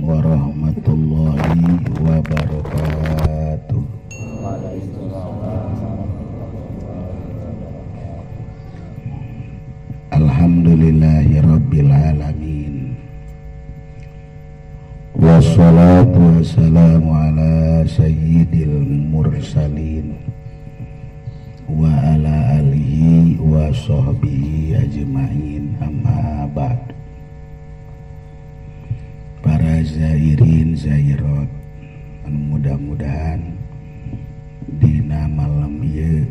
warahmatullahi wabarakatuh. Alhamdulillahi rabbil alamin. Wassalatu wassalamu ala sayyidil mursalin wa ala alihi wa sahbihi ajma'in, amma ba'd. Para zairin zairat, mudah-mudahan dina malam ieu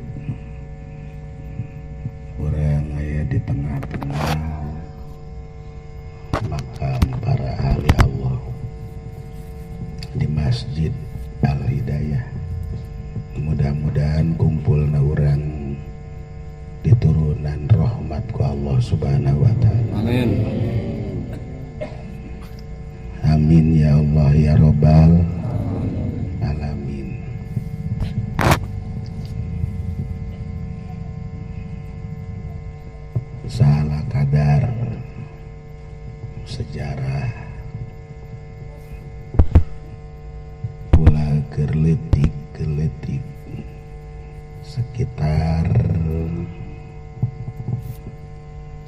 urang aya di tengah-tengah makam para ahli Allah di Masjid Al-Hidayah. Mudah-mudahan kumpulna urang di turunan rahmat ku Allah Subhanahu wa taala. Amin. Amin ya Allah ya Rabbal alamin. Salah kadar sejarah pula geletik sekitar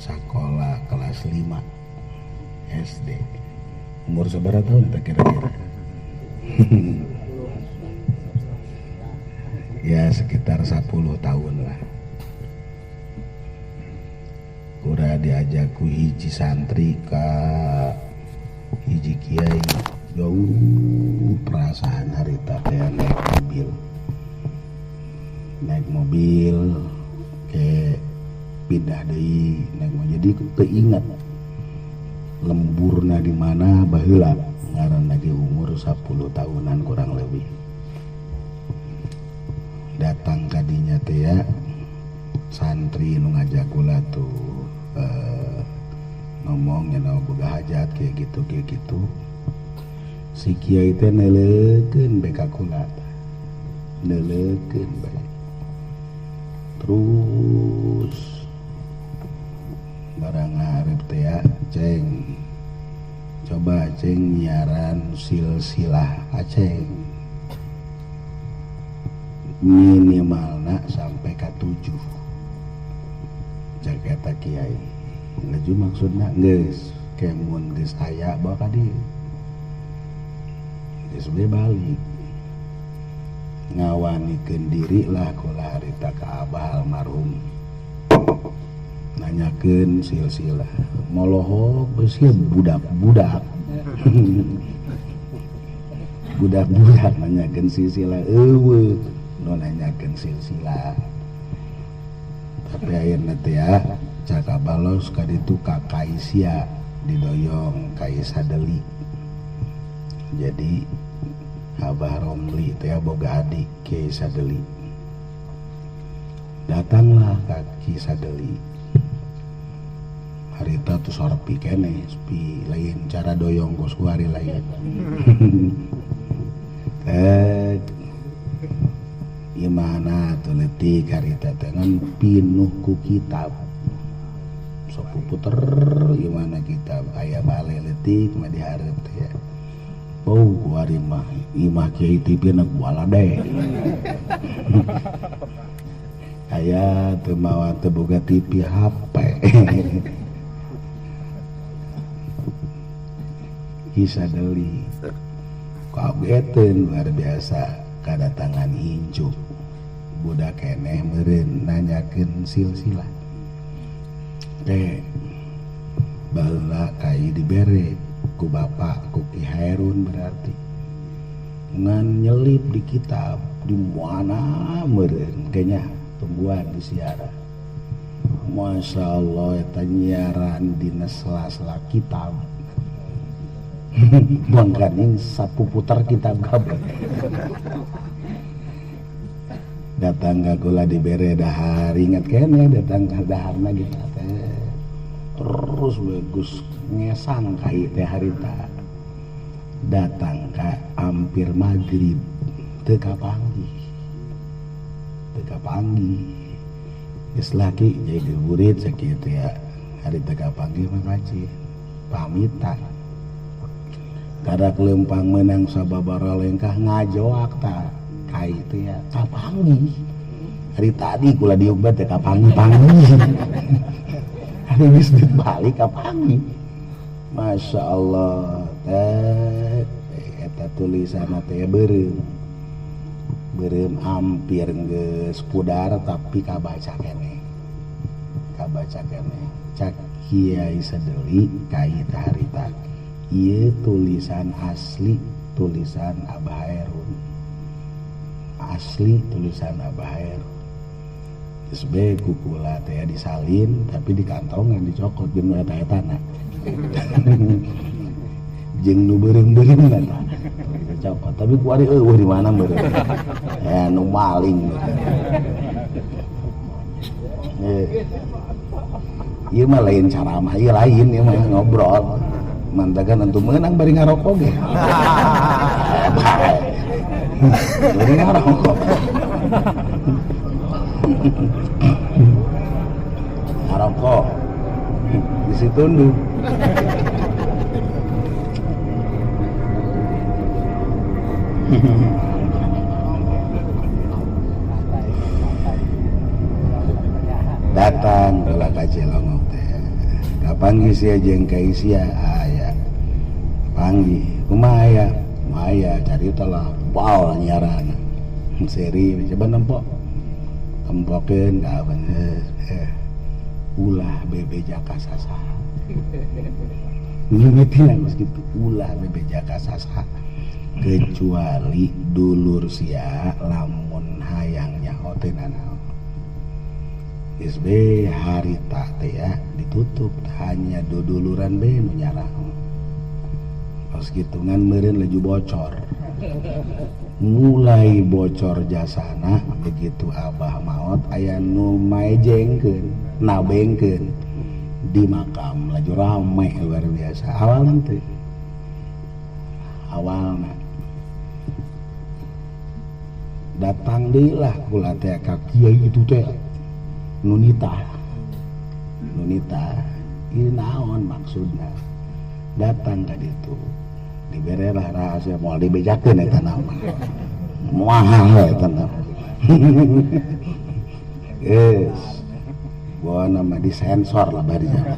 sekolah kelas 5 SD. Umur seberapa tahun tak kira-kira? Ya sekitar 10 tahun lah. Kura diajak ku hiji santri ka hiji kiai, jauh perasaan harita teh naik mobil ke pindah deui naik mobil, jadi teu ingat lemburna di mana baheula, ngaranna ge umur 10 tahunan kurang lebih. Datang ka dinya teh ya santri nu ngajak kula tuh ngomong nya boga hajat kayak gitu. Si kiai teh neulekeun beka kula, neulekeun bae. Terus barang hareup teh ya, Ceng, coba Ceng nyiaran silsilah Aceng minimalna sampai ke 7. Jaketa kiai ngeju maksudna geus kemun geus aya bawa ka dieu geus bae balik ngawanikeun diri lah kula harita ka abah almarhum, nanyakeun silsilah molohok geus ieu budak-budak budak-budak nanyakeun silsilah eueuh nu nanyakeun silsilah. Tapi akhirnya teh ya caka balos ka ditu ka Kaisya didoyong Kais Hadeli. Jadi Abah Romli teh boga adik Kiai Sadeli. Datanglah ka Kiai Sadeli. Harita tuh sorpi kene, pi lain cara doyong kos kuari lain. Gimana tuh letik harita dengan pinuh ku kitab sok puter gimana kitab aya bale letik mah dihareup teh ya bau kuari mah imah kiai TV na kuala deh aya teu mawa teu boga TV HP Kisah Deli kageteun luar biasa kadatangan hinjuk budak keneh meureun nanyakeun silsilah teh baheula kai dibere ku bapak ku Ki Hairun, berarti ngan nyelip di kitab di mana meureun kayaknya tumbuhan di siara. Masya Allah eta nyiaran dina sela-sela kitab mangkaning sapuputer kitab kabeh datang ka kula dibere dahar, ingat kene datang ka daharna gitu teh terus bagus ngesang ka ieu teh harita datang ka hampir maghrib teu kapanggih geus laki jadi murid sakitu ya harita kapanggih mah kaji pamitan kada kelempang menang sababara lengkah ngajoak ta kai teh ya kapanggih hari tadi kula diubat teh kapanggih hari geus balik kapanggih Masya Allah teh eta tulisanna teh beureum hampir geus pudar tapi kabaca keneh cak Kiai Sadeli kai teh harita ieu tulisan asli tulisan Abah Hairun asli tulisan Abah Hairun geus bae kukula teh disalin tapi di kantongan dicokot jeung eta-etana jeung nu beureum-beureum eta dicokot tapi kuari eueuh di mana beureum ya nu maling ieu mah lain caramah ieu lain ieu mah ngobrol mantakan untuk menang bari ngarokok ge bari ngarokok ngarokok di situ tunduh datang kula ka Cilongok teh kapanggih sia jeung ka isia aya panggih kumaha aya carita lah baul nyiarana seri coba tempokeun ka abang ulah bebe jaka sasa ngimitin geus kitu ulah bebe jaka sasa kecuali dulur sia lamun hayang nyaho teh nanaon geus be harita teh ya ditutup hanya duduluran be nu nyarang pas kitu ngan meureun laju bocor mulai bocor jasana begitu abah maot aya nu maejengkeun nabengkeun di makam laju rame luar biasa awalna datang deui lah kula teh ka kiai itu teh nunita ieu naon maksudna datang ka ditu diberelah rahasia moal dibejakeun eta nama moal eta nama geus bawa nama disensor lah barinya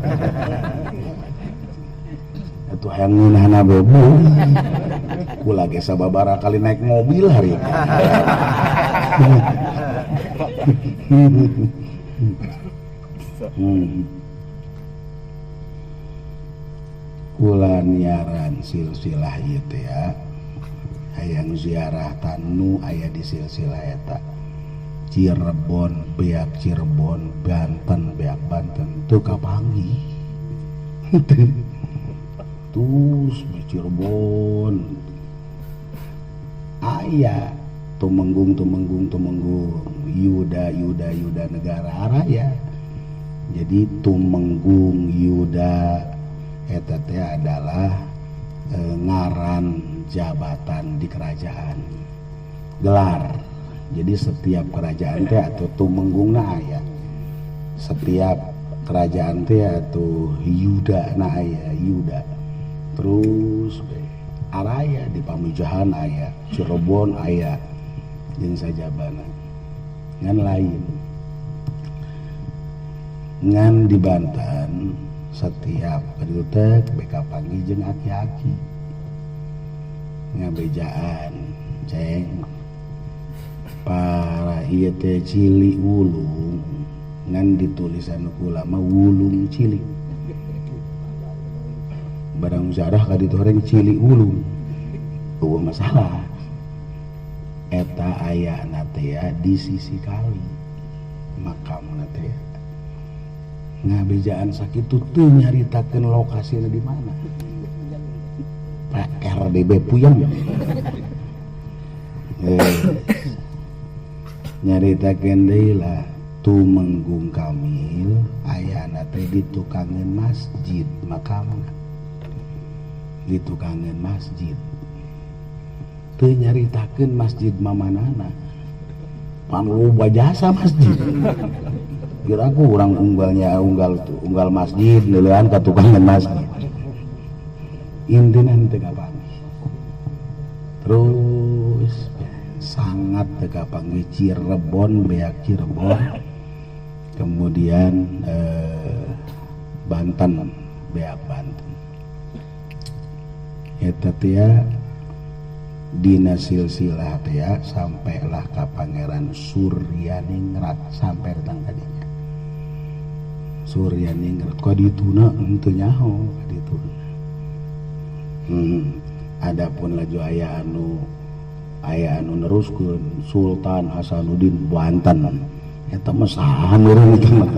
atuh hayang ngeunahna bebu kula ge sababaraha kali naik mobil hari kula niaran silsilah ieu teh ya hayang ziarah tanu aya di silsilah eta Cirebon beak Cirebon Banten beak Banten teu kapanggih terus di Cirebon aya tumenggung Yuda negara raya jadi tumenggung Yuda eta teh adalah ngaran jabatan di kerajaan gelar jadi setiap kerajaan teh atau tumenggungna aya setiap kerajaan teh atau Yuda na aya Yuda terus araya di Pamijahan aya Cirebon aya jeung sajabana ngan lain ngan di Banten setiap kedutek beka panggih jeung aki-aki ngabejaan ceng para ieu teh cili wulung ngan ditulisan kula mah wulung cili barang zarah ka ditu horeng cili wulung eueuh masalah eta ayana teh di sisi kali makamna teh ngabejaan sakitu teu nyaritakeun lokasina di mana RDB puyeng nyaritakeun deui lah tumenggung Kamil ayana teh di tukangeun masjid makamna di tukangeun masjid teu nyaritakeun masjid mamanana pan loba jasa masjid kira aku urang unggal masjid neuleuan ka tukangeun masjid intina teu kapanggih terus sangat teka panggil Cirebon beak Cirebon, kemudian Banten beak Banten. Eta teh dina silsilah teh sampailah ka Pangeran Suryaningrat sampai datang kadinya. Suryaningrat kadituna henteu nyaho kadituna. Adapun laju aya anu neruskeun Sultan Hasanuddin Banten eta mah saha meureun eta mah.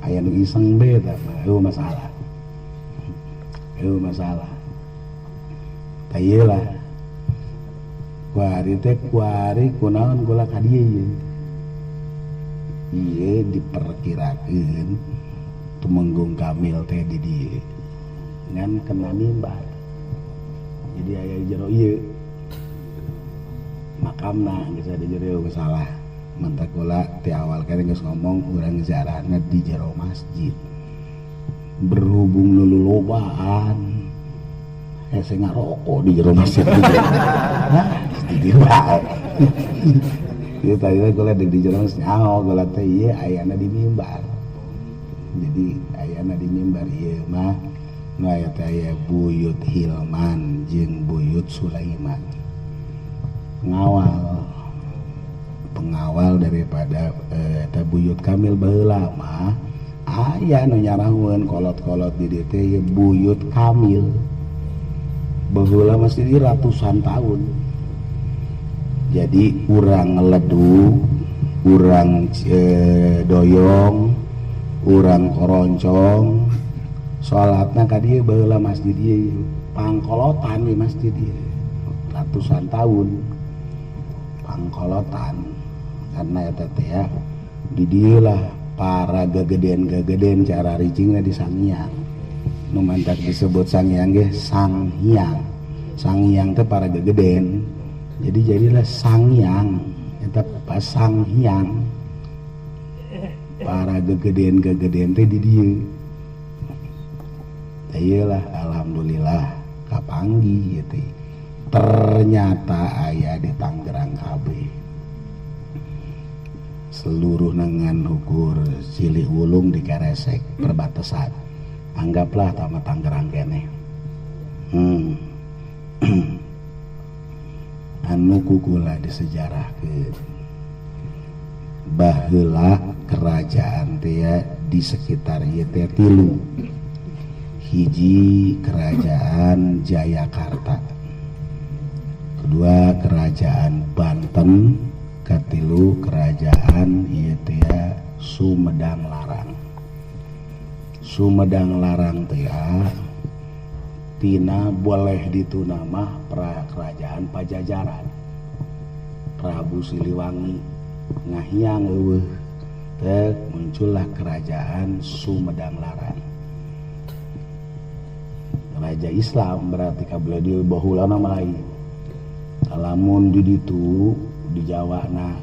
Aya nu iseng beda mah masalah. Masalah. Tayelah kuari teh kuari kunaon gula ka dieu ieu diperkirakeun Tumenggung Kamil teh di dieu ngan kena mimbar jadi aya jero ieu makamna geus ada jero salah mentak kula ti awal kene geus ngomong urang ziarahna di jero masjid berhubung lulubaan saya ngarokok di jero masjid di wae. Ieu tadi gue liat di jero masjid, gue liat teh ieu ayana di mimbar. Jadi ayana di mimbar ieu mah nu aya teh aya Buyut Hilman jeung Buyut Sulaiman. Pengawal daripada eta Buyut Kamil baheula mah aya nu nyarahkeun kolot-kolot di dieu teh Buyut Kamil. Baheula masih di ratusan tahun. Jadi urang ngeledu, urang doyong, urang koroncong, salatna ka dieu baheula masjid ieu pangkolotan di masjid ieu. Ratusan tahun pangkolotan karena eta teh di dieu lah para gageden cara ricingna di Sanghyang. Nu mantak disebut Sanghyang ge Sanghyang. Sanghyang teh para gegeden. Jadi jadilah Sanghyang eta pas Sanghyang. Para gegeden teh di dieu. Teh ieulah alhamdulillah kapanggih ieu teh. Ternyata aya di Tangerang kabeh. Seluruh nengan ukur Ciliwulung di Keresek perbatasan. Anggaplah tama Tangerang kene. Anu kukula disejarahkeun baheula kerajaan teh di sekitar ieu teh 3. Hiji kerajaan Jayakarta, kedua kerajaan Banten, katilu kerajaan ieu teh Sumedang Larang. Sumedang Larang teh tina boleh ditunamah kerajaan Pajajaran. Prabu Siliwangi ngahiang eueuh teh muncullah kerajaan Sumedang Larang. Raja Islam berarti kabeh di baheulana lain. Lamun di ditu di Jawana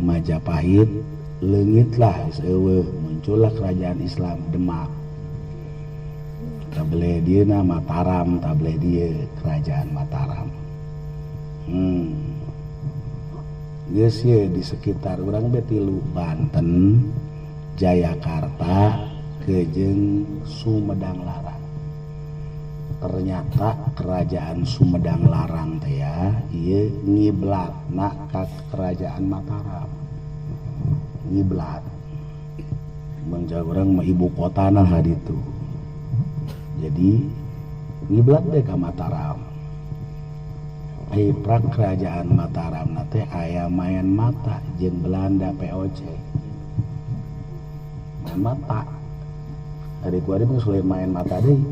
Majapahit leungitlah eueuh muncullah kerajaan Islam Demak. Tabele dieuna Mataram, tabele dieu kerajaan Mataram. Geus ye di sekitar urang betilu Banten, Jayakarta, kejeung Sumedang Larang. Ternyata kerajaan Sumedang Larang teh ieu ngiblatna ka kerajaan Mataram. Ngiblat. Mun urang mah ibu kotana haditu. Jadi ngiblat deh ka Mataram. Prak kerajaan Mataram nate aya main mata jeung Belanda POC. Main mata. Dari kuari mah selain main mata deui.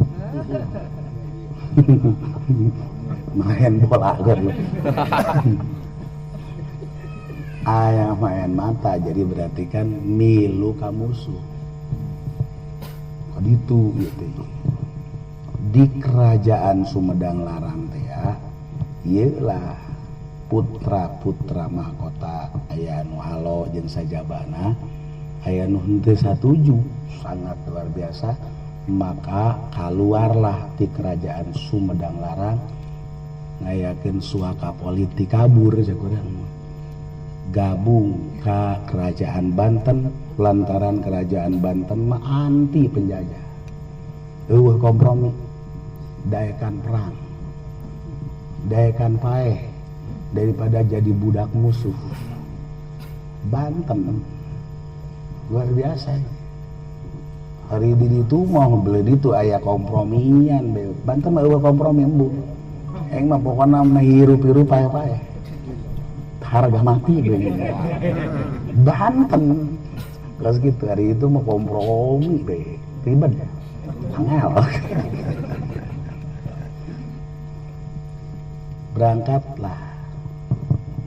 Main bola kan. Aya main mata jadi berarti kan milu ka musuh. Kaditu gitu. Di kerajaan Sumedang Larang teh ieulah putra-putra mahkota aya nu halo jeung sajabana, aya nu henteu satuju, sangat luar biasa. Maka keluarlah di kerajaan Sumedang Larang ngayakeun suaka politik kabur sakurang gabung ke kerajaan Banten lantaran kerajaan Banten mah anti penjajah kompromi daekan perang daekan paeh daripada jadi budak musuh Banten luar biasa hari di itu mau beli itu aya kompromian Banten mah kompromi embung mah pokoknya mah hirup-hirup paeh-paeh harga mati Banten terus gitu hari itu mah kompromi ribet angel berangkatlah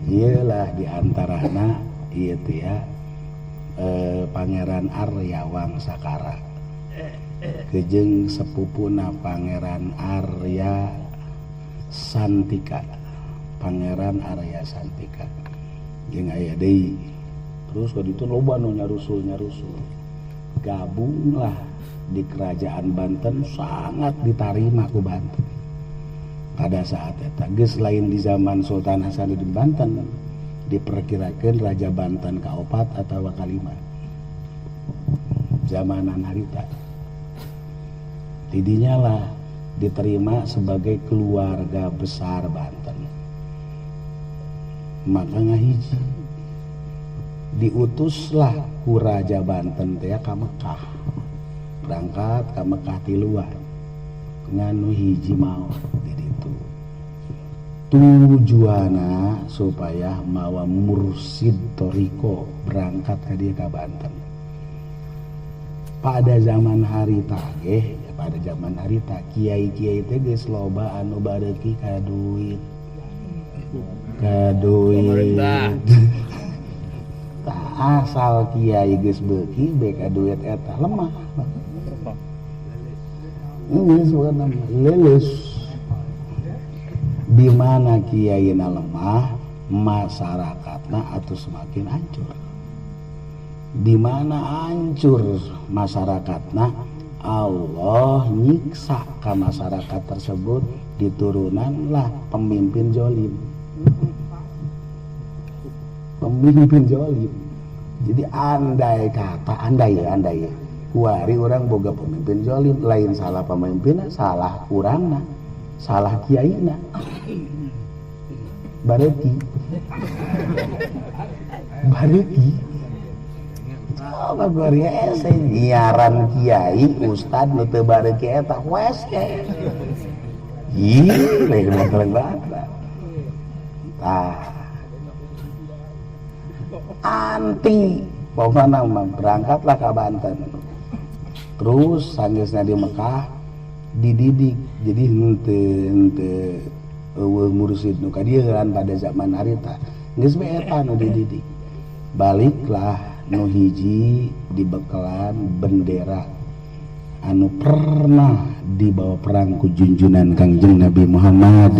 iyalah diantarana iya ya Pangeran Arya Wangsakara kejeng sepupuna Pangeran Arya Santika Pangeran Arya Santika jeung aya deui terus kaditu loba nu nyarusul gabunglah di kerajaan Banten sangat diterima ku Banten pada saat eta geus lain di zaman Sultan Hasanuddin Banten diperkirakan Raja Banten kaopat atau kalima zamanan harita tidinya lah diterima sebagai keluarga besar Banten maka ngahiji diutuslah ku Raja Banten teh ka Mekah berangkat ke Mekah tiluan nganu hiji mau di ditu tujuana supaya mawa mursid toriko berangkat ke dia ke Banten pada zaman harita pada zaman harita kiai-kiai teh geus loba anu bareki ka duit asal kiai geus beuki beka duit eta lemah ini sebenarnya lulus di mana kiaina lemah masyarakatna atau semakin hancur di mana hancur masyarakatna Allah nyiksa ke masyarakat tersebut diturunanlah pemimpin jolim jadi andai kata andai ya kuari orang boga pemimpin jolim lain salah pemimpinnya salah kurangna salah kiaina bareki coba kuari ese nyiaran kiai ustad nu teu bareki eta wese ih lain banget anti pokoknya berangkatlah ke Banten terus sanggeusna di Mekah dididik jadi henteu mursid nu kadieuan pada zaman harita geus bae eta nu dididik baliklah nu hiji dibekelan bendera anu pernah dibawa perang ku junjunan Kangjeng Nabi Muhammad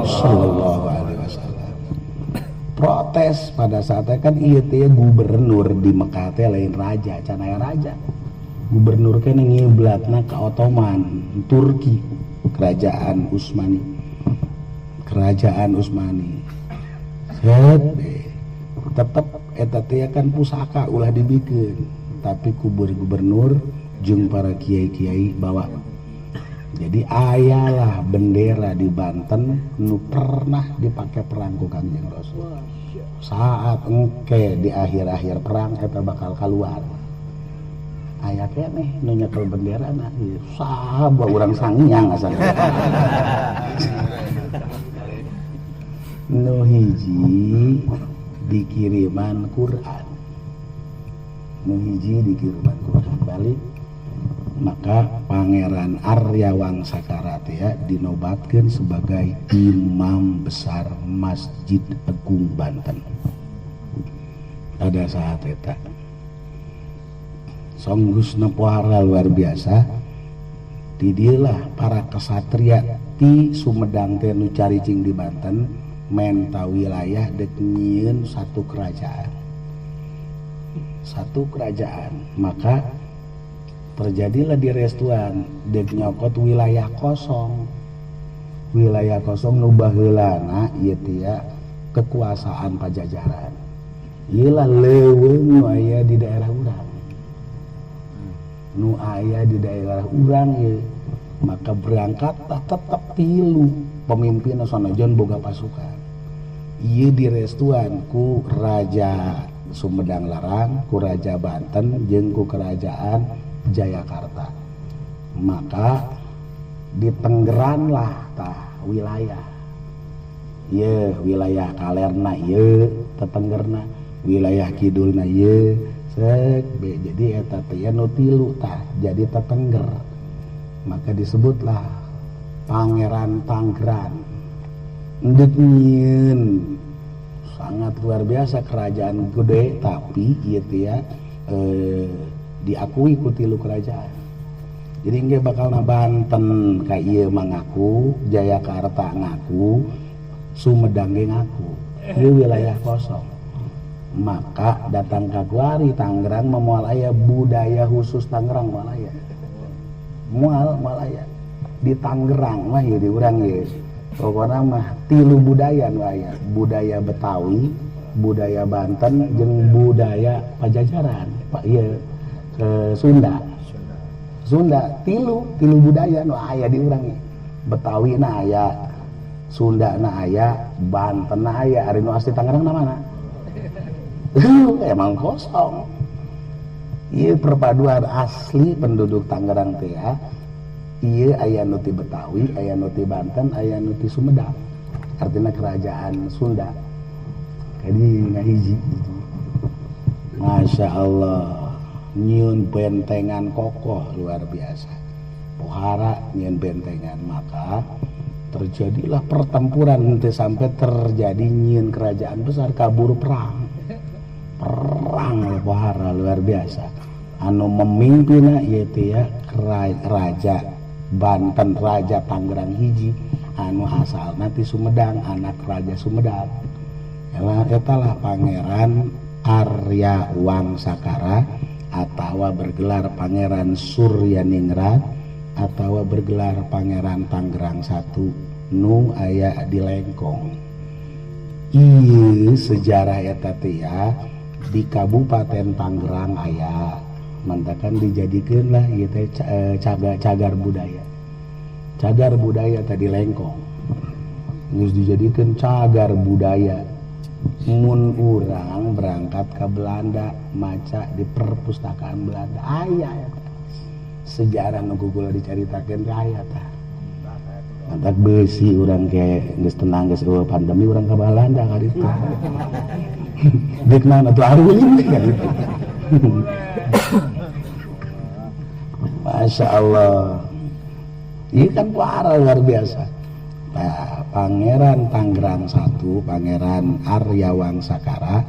sallallahu alaihi wasallam protes pada saatnya kan ieu teh gubernur di Mekah teh lain raja can aya raja gubernur kan ngiblatna ke Ottoman Turki kerajaan Utsmani tetep eta teh kan pusaka ulah dibikeun tapi kubur gubernur jeung para kiai-kiai bawa jadi ayalah bendera di Banten nu pernah dipakai perang ku Kangjeng Rasul saat engke di akhir-akhir perang eta bakal keluar aya keneh nu nyekel benderana saha urang sangiang asal nu hiji dikiriman Quran balik maka Pangeran Arya Wangsakara ya dinobatkan sebagai imam besar Masjid Agung Banten pada saat itu songgus nepohara luar biasa didilah para kesatria ti Sumedang teh nu caricing di Banten menta wilayah dek nyieun satu kerajaan maka terjadilah di restuan dek nyokot wilayah kosong wilayah kosong nu baheulana ieu teh ya kekuasaan Pajajaran. Ieu lah leuweung nu aya di daerah urang. Nu aya di daerah urang ieu maka berangkat tetap tilu pemimpin sanajan boga pasukan. Ieu direstuan ku Raja Sumedang Larang, ku Raja Banten jeung ku Kerajaan Jayakarta. Maka ditenggeran lah tah wilayah. Ieu wilayah kalerna ieu tetenggerna, wilayah kidulna ieu sek jadi eta teh nu tilu tah jadi tetengger. Maka disebutlah Pangeran Tanggeran. Endeuh nyieun sangat luar biasa kerajaan gede tapi ieu teh ya diakui ku tilu kerajaan. Jadi nggak bakal na Banten ka ieu mengaku, Jayakarta ngaku, Sumedang ge ngaku. Ieu wilayah kosong. Maka datang ka Guari Tangerang memoal aya budaya khusus Tangerang moal aya. Moal aya. Di Tangerang mah ieu di urang ieu. Pokona mah tilu budaya nu aya. Budaya Betawi, budaya Banten jeung budaya Pajajaran. Pak ieu Sunda. Sunda tilu budaya nu aya di urang ieu. Betawi na aya, Sunda na aya, Banten na aya, ari nu asli Tangerang na mana? Emang kosong. Ieu perpaduan asli penduduk Tangerang teh ya. Ieu aya nu ti Betawi, aya nu ti Banten, aya nu ti Sumedang. Artinya kerajaan Sunda. Jadi ngahiji. Masya Allah. Nyieun bentengan kokoh luar biasa. Pohara nyieun bentengan, maka terjadilah pertempuran nanti sampai terjadi nyieun kerajaan besar kabur perang Pohara luar biasa. Anu memimpinna ieu teh ya Raja Banten, Raja Tangerang hiji anu asalna ti Sumedang, anak Raja Sumedang. Eta lah Pangeran Arya Wangsakara atawa bergelar Pangeran Suryaningrat atawa bergelar Pangeran Tangerang I nu aya di Lengkong. Ieu sejarah eta teh ya di Kabupaten Tangerang aya mantakan dijadikeun lah ieu teh cagar budaya. Cagar budaya tadi Lengkong. Geus dijadikeun cagar budaya. Mun urang berangkat ke Belanda maca di perpustakaan Belanda aya sejarah nu gugul dicaritakeun teh aya tah. Mantak beusi urang ke geus tenang geus eueuh pandemi urang ka Belanda ka ditu. Dikna atuh aruling ka ditu. Masya Allah. Ini kan para luar biasa. Nah, Pangeran Tangerang I, Pangeran Arya Wangsakara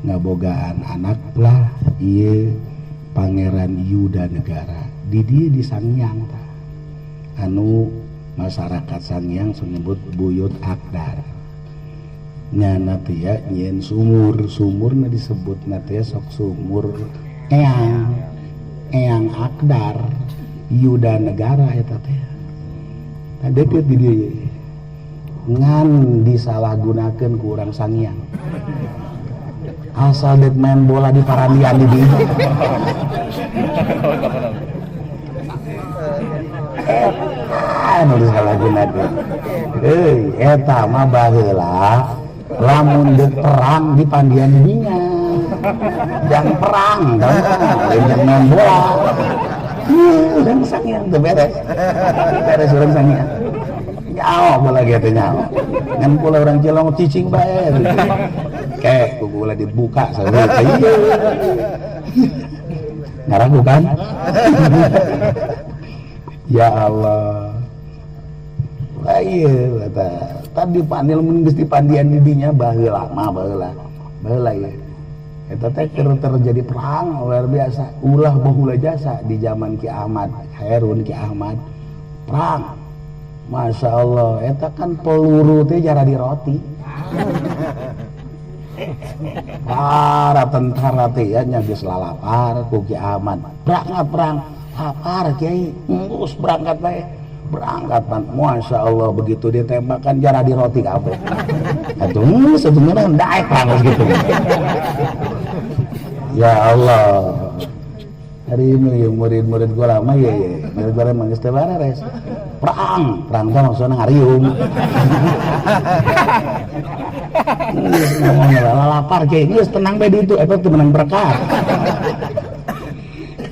ngabogaan anak lah ieu Pangeran Yuda Negara. Di dieu di Sangyang tah. Anu masyarakat Sangyang menyebut Buyut Akdar. Nyana teh ya nyieun sumurna disebutna teh sok sumur Eyang Akdar Yuda Negara eta teh. Tah deukeut di dieu ngan disalahgunakeun ku urang Sangyang. Asal dek main bola di parandian di dieu. Anu disalahgunakeun. Eta mah baheula lamun deuk perang di pandian di dinya. Jang perang kan jeung main bola. Urang Sangyang teu beres. Beres urang Sangyang. Nyawa bola gitu nyawa. Ngan pula orang Cilong cicing bae. Kayak kuku bola dibuka saudara. Ngaragu kan? Ya Allah. Lah ieu eta. Tadi panil mun geus dipandian di dinya baheula mah baheula ieu. Eta teh terjadi perang luar biasa. Ulah baheula jasa di zaman Ki Ahmad, Khairun Ki Ahmad. Perang. Masya Allah, eta kan peluru teh jara di roti. Para tentara teh ya nya geus lalapar ku Ki Ahmad. Berangkat perang, lapar Kiai, ngurus berangkat bae. berangkat Masya Allah begitu ditembakkan jarah di roti kabeh atuh sebenarnya daek langsung gitu ya Allah hari ini murid-murid gue lama ya murid gue emang istibara res perang tuh maksudnya ngariung ngomong lapar kayak ini tenang bedi itu itu menang berkah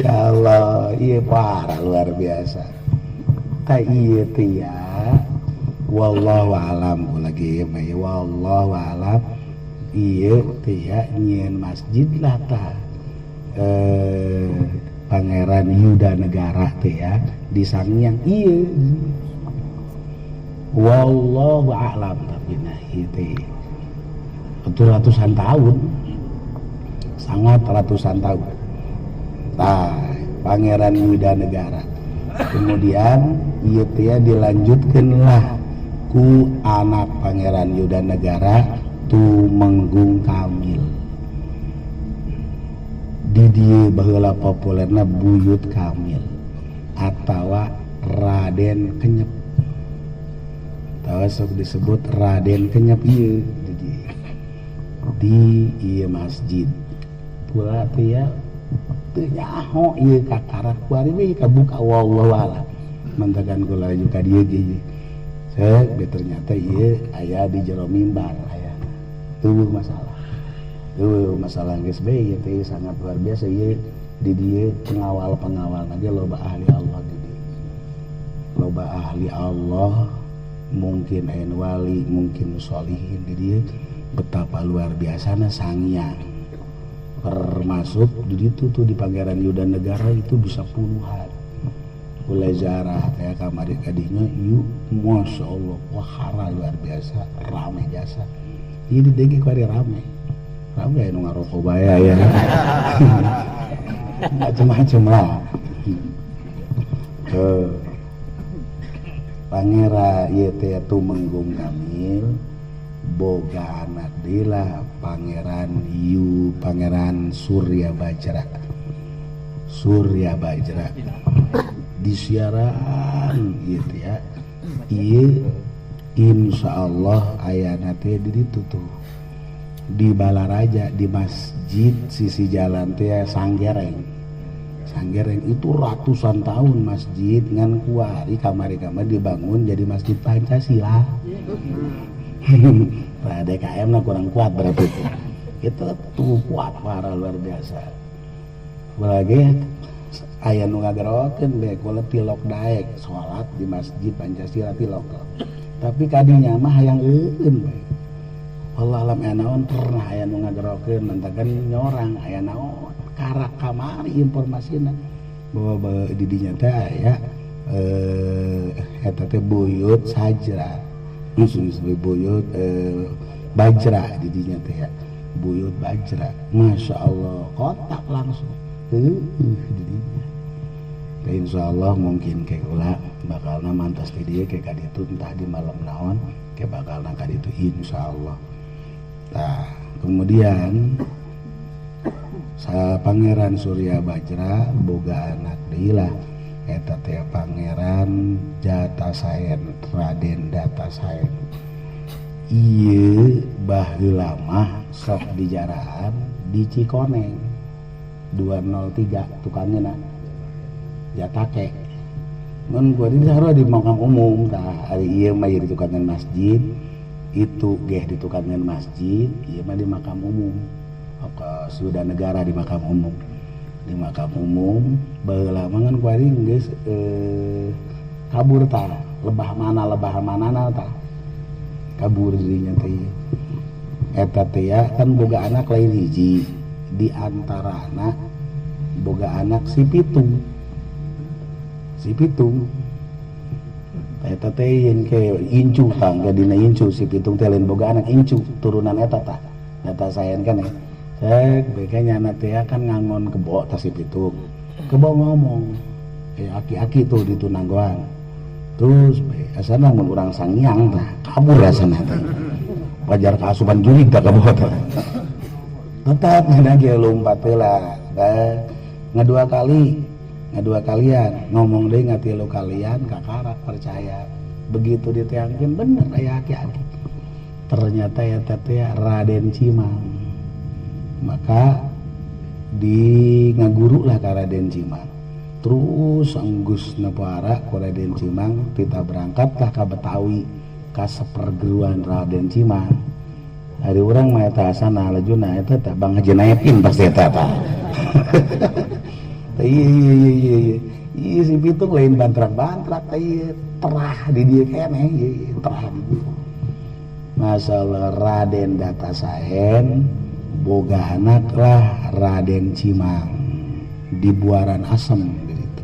ya Allah iya parah luar biasa tak iya ya wallahu alam lagi ya wallahu alam iya ya nyen masjid lah ta Pangeran Yuda Negara ya di Sangiang iya wallahu alam tapi nah itu ratusan tahun sangat ratusan tahun nah Pangeran Yuda Negara kemudian ieu teh dilanjutkeunlah ku anak Pangeran Yuda Negara Tumenggung Kamil di dieu baheula populerna Buyut Kamil atawa Raden Kenyep atawa sok disebut Raden Kenyep ieu di ieu masjid pula teh ya teu nyaho ieu kakarak kuari we kabuka wallahu a'lam mantakan kula juga dieu ge cek ternyata ieu aya di jero mimbar aya tuh masalah geus bae teh sangat luar biasa ieu di dieu pengawal lagi loba ahli Allah di dieu loba ahli Allah mungkin aya wali mungkin sholihin di dieu betapa luar biasana Sangiang termasuk di situ tuh di Pangeran Yuda Negara itu bisa puluhan mulai zarah kayak kamari kadinya yuk Masya Allah wahara luar biasa rame jasa ini degi kari rame ya nu ngarokok baya ya macam-macam lah Pangeran ieu Tumenggung Kamil boga anak dilah Pangeran Surya Bajra disiaran gitu ya ieu insyaallah ayana teh di ditu tuh di Balaraja di masjid sisi jalan teh Sanggereng itu ratusan tahun masjid ngan kuari kamari-kamari dibangun jadi masjid Pancasila nah DKM lah kurang kuat berarti itu tuh kuat parah luar biasa lagi aya nu ngagerokeun bae kula tilok daek salat di masjid Pancasila tilok tapi kadinya mah hayang eueun bae Allah alam aya naon pernah aya nu ngagerokeun mentakan nyorang aya naon karak kamari informasina bahwa di dinya teh aya eta teh buyut sajra musuh buyut Bajra di dinya teh ya Buyut Bajra Masya Allah kotak langsung di dinya teh insyaallah mungkin kayak ulah bakalna mantas di dieu kayak kaditu entah di malam naon kayak bakalna kaditu insyaallah. Nah kemudian Pangeran Surya Bajra boga anak deui lah eta teh Pangeran Jatasayen Raden Jatasayen ieu baheula mah sok dijarahan di Cikoneng 203 tukangeuna Jatake mun gua di makam umum tah ari ieu mah di tukangan masjid itu geh di tukangan masjid ieu mah di makam umum Yuda Negara di makam umum baheula mangan kuari geus kabur tah lebah mana tah kabur dirinya teh eta teh ya kan boga anak lain hiji di antarana boga anak si Pitung eta teh yang ke incu tangga dina incu si Pitung teh lain boga anak incu turunan eta tah data sayan kan ya bekanya anak teh kan ngangon kebo tas si Pitung kebo ngomong aki-aki tuh di Tunanggoan terus asana mun urang Sangiang tah kabur asana teh wajar kaasupan jurig tah kebo teh tetap ngana ge lompat heula ngadua kali ngadua kalian ngomong deh ngatilu kalian kakarak percaya begitu diteangkeun bener aya aki-aki ternyata ya teh Raden Cimang maka di ngaguru lah ka Raden Cimang terus anggus nepara ku Raden Cimang kita berangkatlah ka Betawi ka seperguruan Raden Cimang hari urang mah eta asana lajuna eta teh Bang Haji Naipin pasti eta tah iya si Pitung lain bantrak-bantrak ieu terah di dieu keneh ieu terah di dieu masalah Raden Datasaen boga anak lah Raden Cimang di Buaran Asem gitu.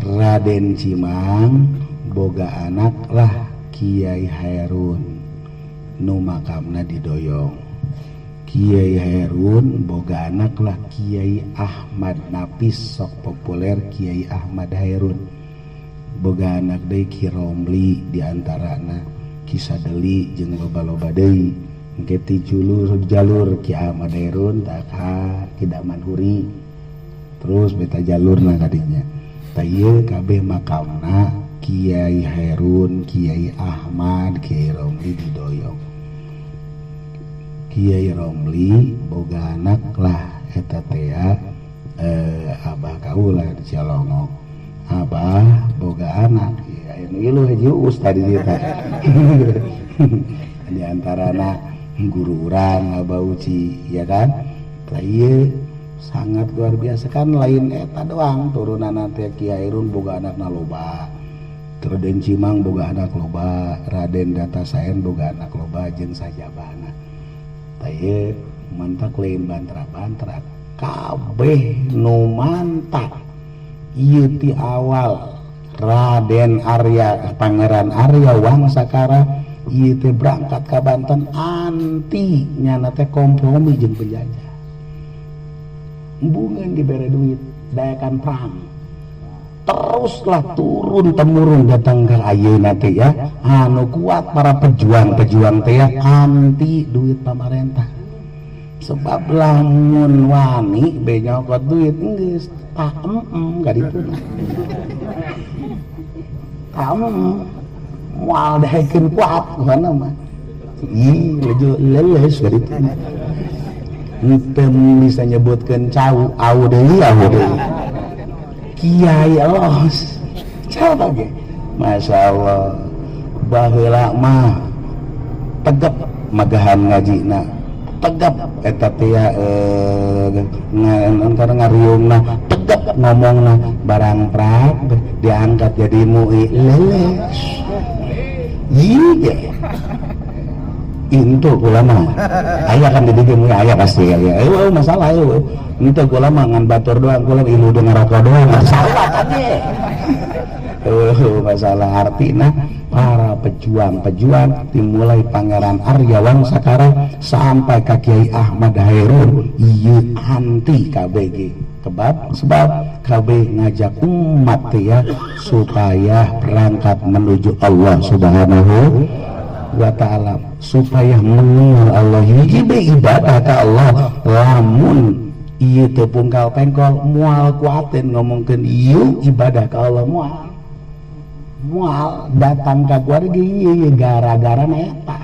Raden Cimang boga anak lah Kiai Hairun nu makamna di Doyong Kiai Hairun boga anak lah Kiai Ahmad Nafis sok populer Kiai Ahmad Hairun boga anak deui Ki Romli diantarana Ki Sadeli jeung loba-loba deui engke ti jalur Ki Ahmad Hairun tak ka Ki Damanhuri terus beta jalurna kadinya tah ieu kabeh makamna Kiai Hairun Kiai Ahmad Kiai Romli di Doyong Kiai Romli boga anak lah eta teh abah kaula di Cilongok abah boga anak ya anu ieu hiji us tadi dia di antarana guru urang Abah Uci ya kan tah ieu sangat luar biasa kan lain eta doang turunana teh Kiai Hairun boga anakna loba Raden Cimang boga anak loba Raden Datasaen boga anak loba jeung sajabahna tah mantak lain bantrak-bantrak kabeh nu mantak ieu ti awal Raden Arya Pangeran Arya Wangsakara ieu teh berangkat ka Banten anti nyana teh kompromi jeung penjajah embungeun dibere duit dayakan perang teruslah turun temurun datang ke ayeuna teh ya anu kuat para pejuang-pejuang teh ya anti duit pamarentah sebab lamun wani benyokot duit geus tak gak dituna kamu moal daekeun kuat kana mah ih leles gak dituna henteu bisa nyebutkeun cau au deui Kiai los coba ge Masya Allah baheula mah tegep magahan ngajina tegep eta teh antara ngariungna tegep ngomongna barang prak diangkat jadi mu'i leles iya itu ulama aya kan di dieu aya pasti aya masalah eueuh itu ulama ngan batur doang kula ilu dengar rokok doang masalah tadi masalah artina para pejuang-pejuang dimulai Pangeran Arya Wangsakara sampai ke Kiai Ahmad Hairun ieu anti KBG sebab KB ngajak umat ya supaya berangkat menuju Allah Subhanahu wa ta'ala supaya mengenal Allah hiji ibadah ka Allah lamun ieu teu pungkal pengkol moal kuatin ngomongkeun ieu ibadah ka Allah moal datang ka keluarga ieu gara-gara eta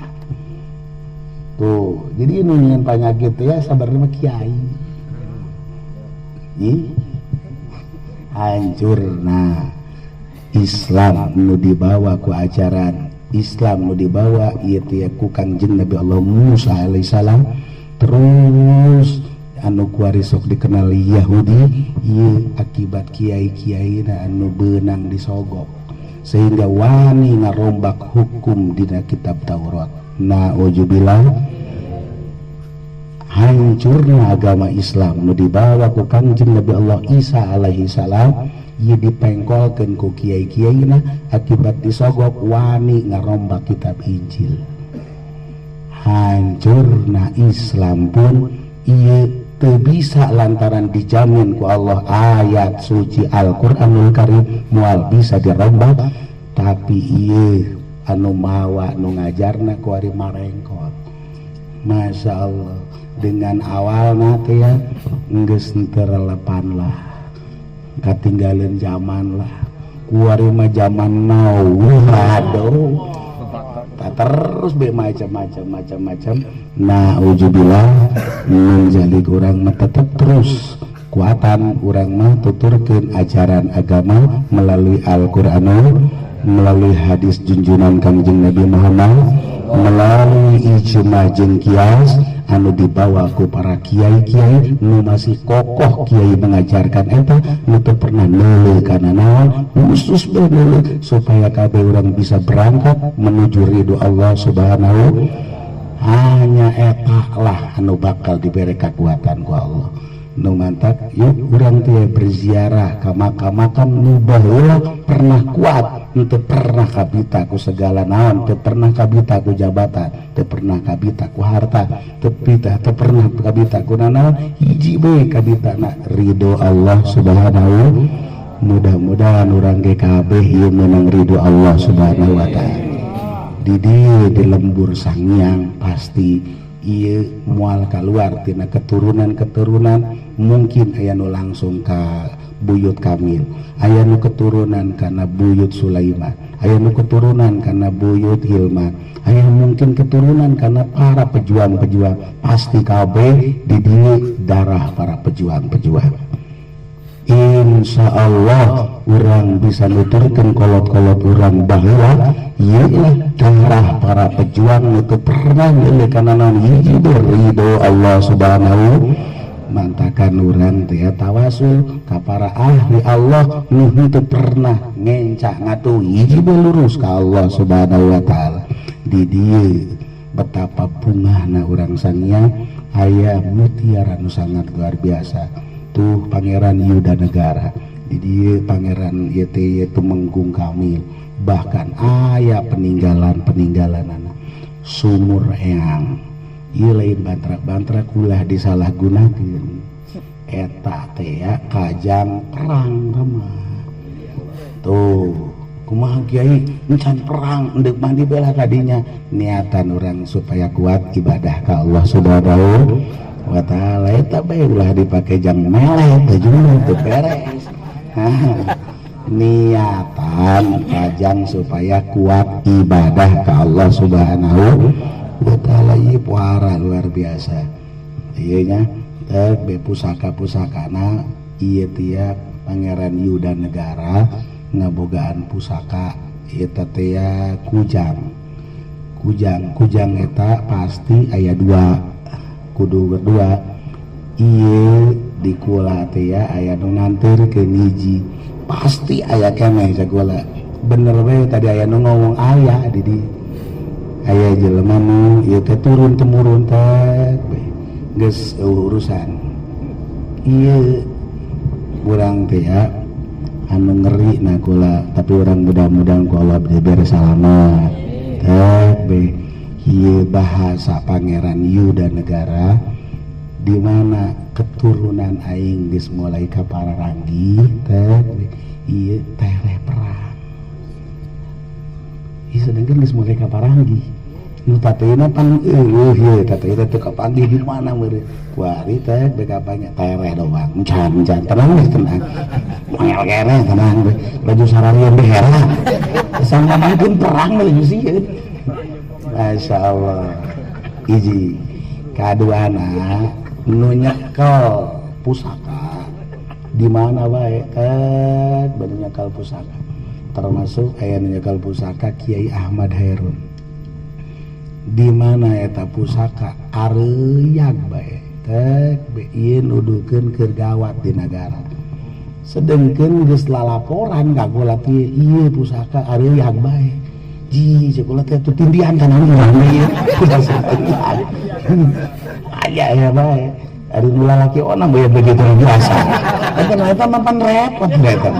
tuh jadi nu nyeun panyakit ya sabarna kiai hancurna Islam nu dibawa ku ajaran Islam nu dibawa ieu teh ku Kangjeng Nabi Allah Musa alaihissalam terus anu kuari sok dikenal Yahudi ieu akibat kiai-kiaina anu beunang disogok sehingga wani ngarombak hukum dina kitab Taurat na'udzubillah hancurna agama Islam nu dibawa ku Kangjeng Nabi Allah Isa alaihissalam ieu dipengkolkeun ku kiai-kiaina akibat disogok wani ngarombak kitab Injil hancurna Islam pun ieu teu bisa lantaran dijamin ku Allah ayat suci Al-Qur'anul Karim moal bisa dirombak tapi ieu anu mawa nu ngajarna ku ari marengkot Masya Allah dengan awalna teh ya geus teu relevan lah ketinggalan zaman lah kuari mah zaman now. Waduh terus be macam-macam. Nah ujubillah menjadi kurang mah tetap terus kuatan kurang mah tuturkeun ajaran agama melalui Al-Qur'an, melalui hadis junjunan Kangjeng Nabi Muhammad, melalui ijma jeung kias anu dibawa ku para kiai-kiai nu masih kokoh kiai mengajarkan eta nu teu pernah neuleuh kana naon khusus bener supaya kabeh urang bisa berangkat menuju ridho Allah Subhanahu. Hanya eta lah anu bakal diberi kekuatan ku Allah. Nu mantap yuk urang teh berziarah ka makam-makam nu baheula pernah kuat, teu pernah kabita ku segala naon, teu pernah kabita ku jabatan, teu pernah kabita ku harta, teu pernah kabita ku nanaon, hiji bae kabitana ridho Allah Subhanahu. Mudah-mudahan urang ge kabeh ieu meunang ridho Allah Subhanahu wa taala. Di dieu di lembur Sanghyang pasti ieu moal keluar tina keturunan mungkin aya nu langsung ka buyut Kamil, aya nu keturunan kana buyut Sulaiman, aya nu keturunan kana buyut Hilman, aya mungkin keturunan kana para pejuang-pejuang. Pasti kabeh di dieu darah para pejuang-pejuang. Insya Allah urang bisa nuturkeun kolot-kolot urang baheula ieulah darah para pejuang nu teu pernah ngeuleuh kana naon hiji ridho Allah Subhanahu. Mantakan urang teh tawasul ka para ahli Allah nu teu pernah ngencak ngatu hiji lurus ka Allah Subhanahu wa taala. Di dieu betapa bungahna urang Sanghyang aya mutiara nu sangat luar biasa. Tuh Pangeran Yuda Negara di dia Pangeran yaitu Tumenggung Kamil, bahkan aya peninggalan anak sumur eang ieu lain bantrak ulah disalahgunakeun eta teh ya kajang perang mah tuh kumaha kiai encan perang endeup mah dibela kadinya niatan orang supaya kuat ibadah ka Allah Subhanahu wa ta'ala. Eta bae ulah dipake jang meleh teh juga teu beres. Niatan kajang supaya kuat ibadah ka Allah Subhanahu wa ta'ala. Ieu puara luar biasa ieu nya teh be pusaka-pusakana ieu teh Pangeran Yuda Negara ngabogaan pusaka eta teh kujang eta pasti aya kudu berdua ieu dikula teh aya nu nganterkeun hiji pasti aya keneh sagala bener bae tadi aya nu ngomong aya di dieu aya jelema nu ieu teh turun temurun teh geus urusan ieu urang teh anu ngeri na kula tapi orang mudah-mudahan ku Allah diberi selamat teh ieu bahasa Pangeran Yuda Negara di mana keturunan aing geus mulai ka Pararanggi teh ieu tereh perang ieu sedengkeun geus mulai ka Pararanggi nu tateuna pan ieu tateuna teu kapanggih di mana meureun kuari teh bekapanya tereh doang encan tenang mangel keneh tenang baju sararian behera sangka mangkeun perang leuwih sieun. Masya Allah. Iji kaduana nu nyekel pusaka di mana bae kan bener nyekel pusaka termasuk aya nu nyekel pusaka Kiai Ahmad Hairun di mana eta pusaka areuyag bae teh ieu nuduhkeun keur gawat di negara sedengkeun geus lalaporan kagola teh ieu pusaka areuyag bae ji sekolah teh tu tindihan kana urang ieu aya bae ari nu lalaki onang bae begitu biasa eta mah pan repot eta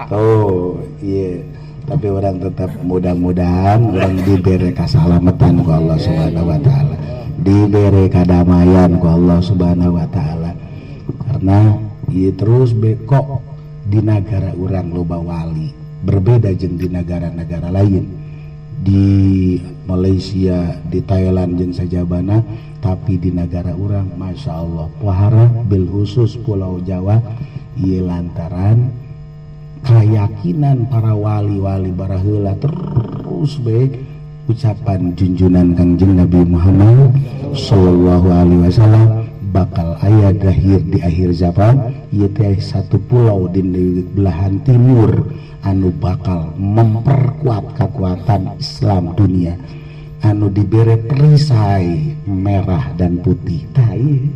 tuh iya tapi orang tetap mudah-mudahan orang diberi keselamatan ku Allah Subhanahu wa taala diberi kadamaian ku Allah Subhanahu wa taala karena ieu terus bekok di negara urang loba wali berbeda jeung di negara-negara lain di Malaysia di Thailand jeung sajabana tapi di negara urang Masya Allah pohara bil khusus Pulau Jawa ieu lantaran keyakinan para wali-wali baraheula terus baik ucapan junjunan Kangjeng Nabi Muhammad sallallahu alaihi wasallam bakal aya dahir di akhir zaman ieu teh satu pulau di belahan timur anu bakal memperkuat kekuatan Islam dunia anu dibere perisai merah dan putih tah ieu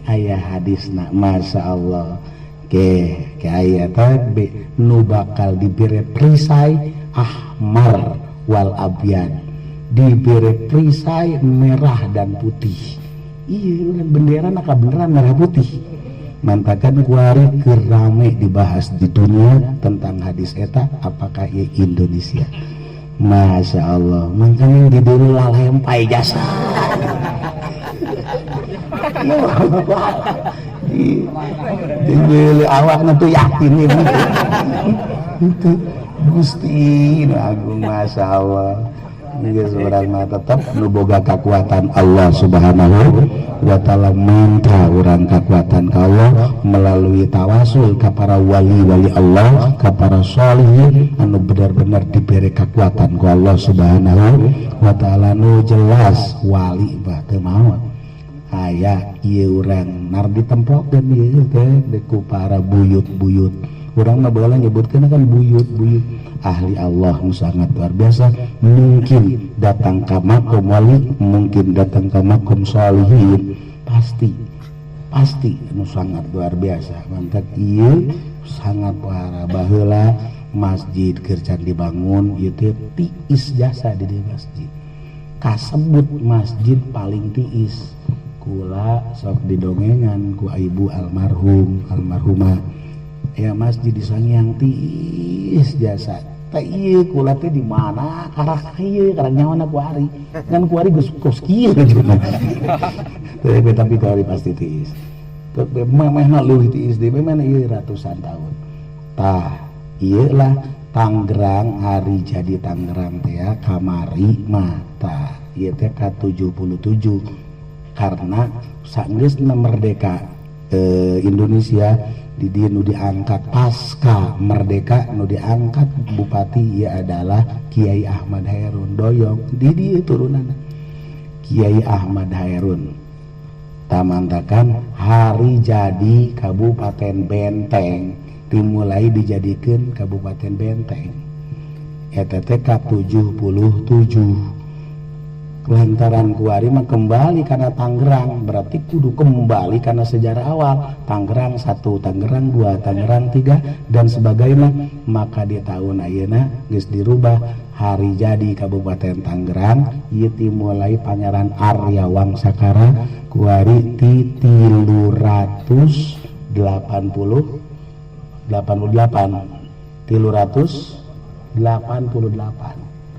aya hadisna masya Allah ke aya teh nu bakal dibere perisai ahmar wal abyad dibere perisai merah dan putih. Iya bendera naka beneran merah putih mantakan kuari kerame dibahas di dunia tentang hadis eta apakah ya Indonesia masya Allah makanya di dulu lalempai jasa di awaknya tuh yakin itu Gusti Agung masya Allah geus urang mah tetep nu boga kekuatan Allah Subhanahu wa taala minta urang kekuatan ka Allah melalui tawasul ka para wali-wali Allah ka para sholihin anu benar-benar diberi kekuatan ku Allah Subhanahu wa taala nu jelas wali bah teu maot aya ieu urang nar ditempokkeun ieu teh ku para buyut-buyut urang mah baheula nyebutkeun kan buyut-buyut ahli Allah sangat luar biasa mungkin datang ke makom wali mungkin datang ke makom sholihin pasti sangat luar biasa mantap iya sangat para baheula masjid kerjaan dibangun itu tiis jasa di masjid kasebut masjid paling tiis kula sok didongengan ku ibu almarhumah ya masjid di Sangiang tiis jasa teh ieu kula teh di mana karak ieu karang nyawana kuari kan kuari geus kos kieu tapi kuari pasti tiis memehna leuwih tiis deui memang ieu ratusan tahun tah ieu lah Tangerang hari jadi Tangerang teh ya kamari mah tah ieu teh ka 77 karena saenggeusna merdeka Indonesia di dia nu diangkat pasca merdeka nu diangkat bupati ya adalah Kiai Ahmad Hairun Doyong di dia turunan Kiai Ahmad Hairun tamantakan hari jadi Kabupaten Benteng dimulai dijadikan Kabupaten Benteng eta teh ka 77 lantaran kuari mah kembali karena Tangerang berarti kudu kembali karena sejarah awal Tangerang 1, Tangerang 2, Tangerang 3 dan sebagainya maka di tahun ayeuna geus dirubah hari jadi Kabupaten Tangerang ieu mulai Pangeran Arya Wangsakara kuari ti 388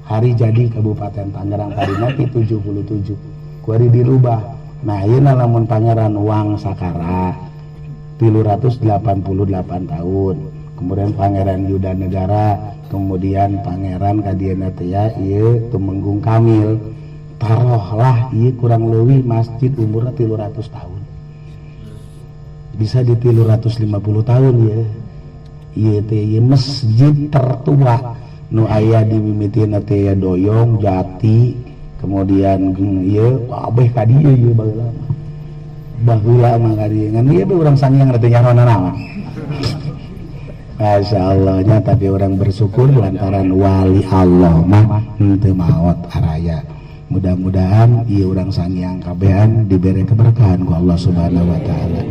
hari jadi Kabupaten Tangerang tadi nanti 77 kuari dirubah nah ayeuna lamun Pangeran Wangsakara 388 tahun kemudian Pangeran Yuda Negara kemudian Pangeran Kadieuna teh ya ieu Tumenggung Kamil tarohlah ieu kurang leuwih masjid umurna 300 tahun bisa di 350 tahun ya ieu teh masjid tertua nu aya di mimitina teh Doyong Jati kemudian ieu kabeh ka dieu ieu baheula mah ka dieu ngan ieu urang Sangiang teh nyawana naon Masya Allah nya tapi orang bersyukur lantaran wali Allah mah henteu maot araya mudah-mudahan ieu urang Sangiang kabehan diberi keberkahan ku Allah Subhanahu wa taala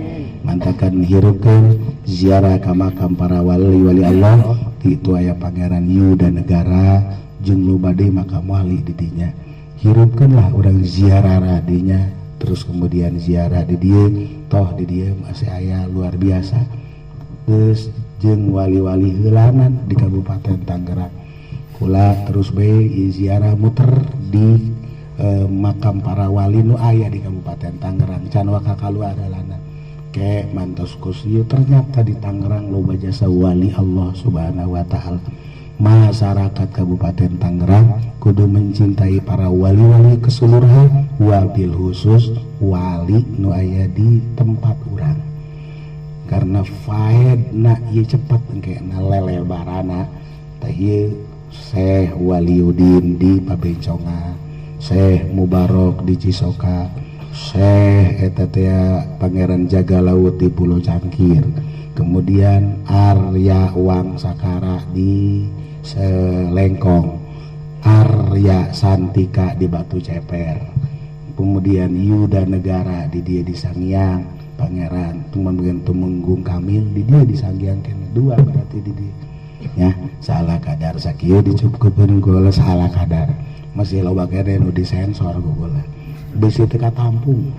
mantakan hirupkeun ziarah ka makam para wali-wali Allah itu aya Pangeran Yuda Negara jeung lu bade makam wali di dinya hirupkeunlah urang ziarah radinya terus kemudian ziarah di dieu toh di dieu masih aya luar biasa terus jeung wali-wali heulanan di Kabupaten Tangerang kula terus bae ziarah muter di makam para wali nu aya di Kabupaten Tangerang can waka kaluarelana ke mantos kusieu ternyata di Tangerang loba jasa wali Allah Subhanahu wa taala masyarakat Kabupaten Tangerang kudu mencintai para wali-wali keseluruhan wabil khusus wali nu aya di tempat urang karena faedna ieu cepet engke na lelebarana teh ieu Syekh Waliuddin di Pabencongan, Syekh Mubarok di Cisoka, Syekh eta teh Pangeran Jaga Laut di Pulau Cangkir, kemudian Arya Wangsakara di Selengkong, Arya Santika di Batu Ceper, kemudian Yuda Negara di dia di Sangiang, Pangeran Tumenggung Kamil di dia di Sangiang kene dua berarti di dia ya salah kadar sakieu dicupkeun gola salah kadar masih loba kene nu disensor gola besi teu katampung.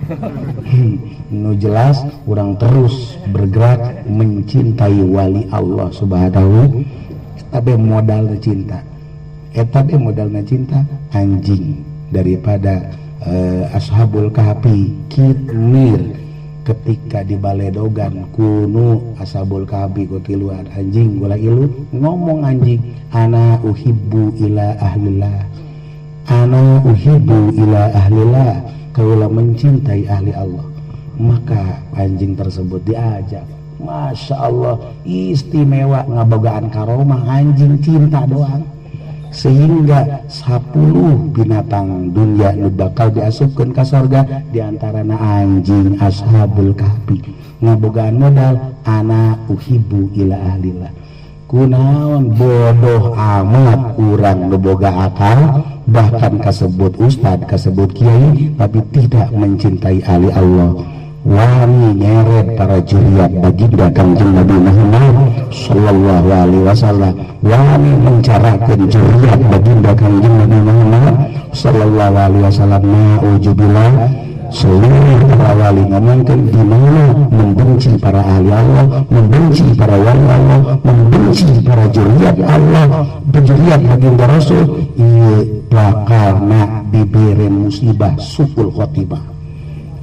Nu jelas urang terus bergerak mencintai wali Allah subhanahu tapi modalna cinta tapi modalna cinta anjing daripada Ashabul Kahfi Kitmir ketika di Baledogan kuno Ashabul Kahfi kutiluan anjing gula ilut ngomong anjing ana uhibbu ila ahlillah, ana uhibbu ila ahlillah, kaulah mencintai ahli Allah. Maka anjing tersebut diajak, Masya Allah istimewa ngabogaan karomah anjing cinta doang, sehingga 10 binatang dunia nu bakal diasupkeun ka sorga diantarana anjing Ashabul Kahfi ngabogaan modal ana uhibbu ila ahlillah. Kunaon bodoh amat urang nu boga akal bahkan kasebut ustad kasebut kiai tapi tidak mencintai ahli Allah. Wani nyeret para juriat baginda Kangjeng Nabi Muhammad sallallahu alaihi wasallam, wani mencarakeun juriat baginda Kangjeng Nabi Muhammad sallallahu alaihi wasallam. Nauzubillah, seluruh para wali ngomongkeun di mana membenci para ahli Allah, membenci para wali Allah, membenci para juriat Allah, juriat baginda Rasul, ieu bakal na dibere musibah suul khotimah.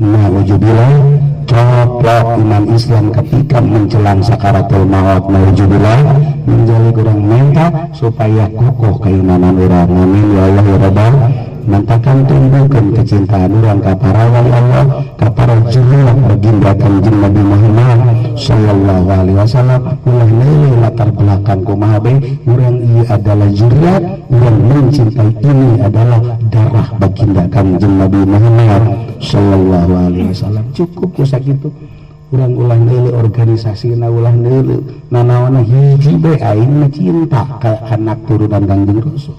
Nauzubillah, coplok iman Islam ketika menjelang sakaratul maut. Nauzubillah, menjadi kurang mental supaya kokoh keimanan urang. Amin ya Allah ya Rabbal. Mantakan tumbuhkan kecintaan urang ka para wali Allah, ka para juriat baginda Kangjeng Nabi Muhammad sallallahu alaihi wasallam. Ulah neuleuh latar belakang kumaha bae urang ieu adalah juriat, urang mencintai ini adalah darah baginda Kangjeng Nabi Muhammad sallallahu alaihi wasallam. Cukup ku sakitu. Urang ulah neuleuh organisasina, ulah neuleuh nanawana hiji bae aing cinta ka anak turunan Kangjeng Rasul.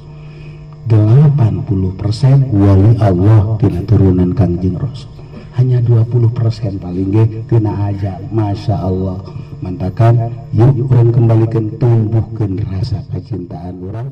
80% wali Allah tina turunan Kangjeng Rasul, hanya 20% paling ge tina aja. Masya Allah. Mantakan yuk urang kembalikan tumbuhkan rasa kecintaan urang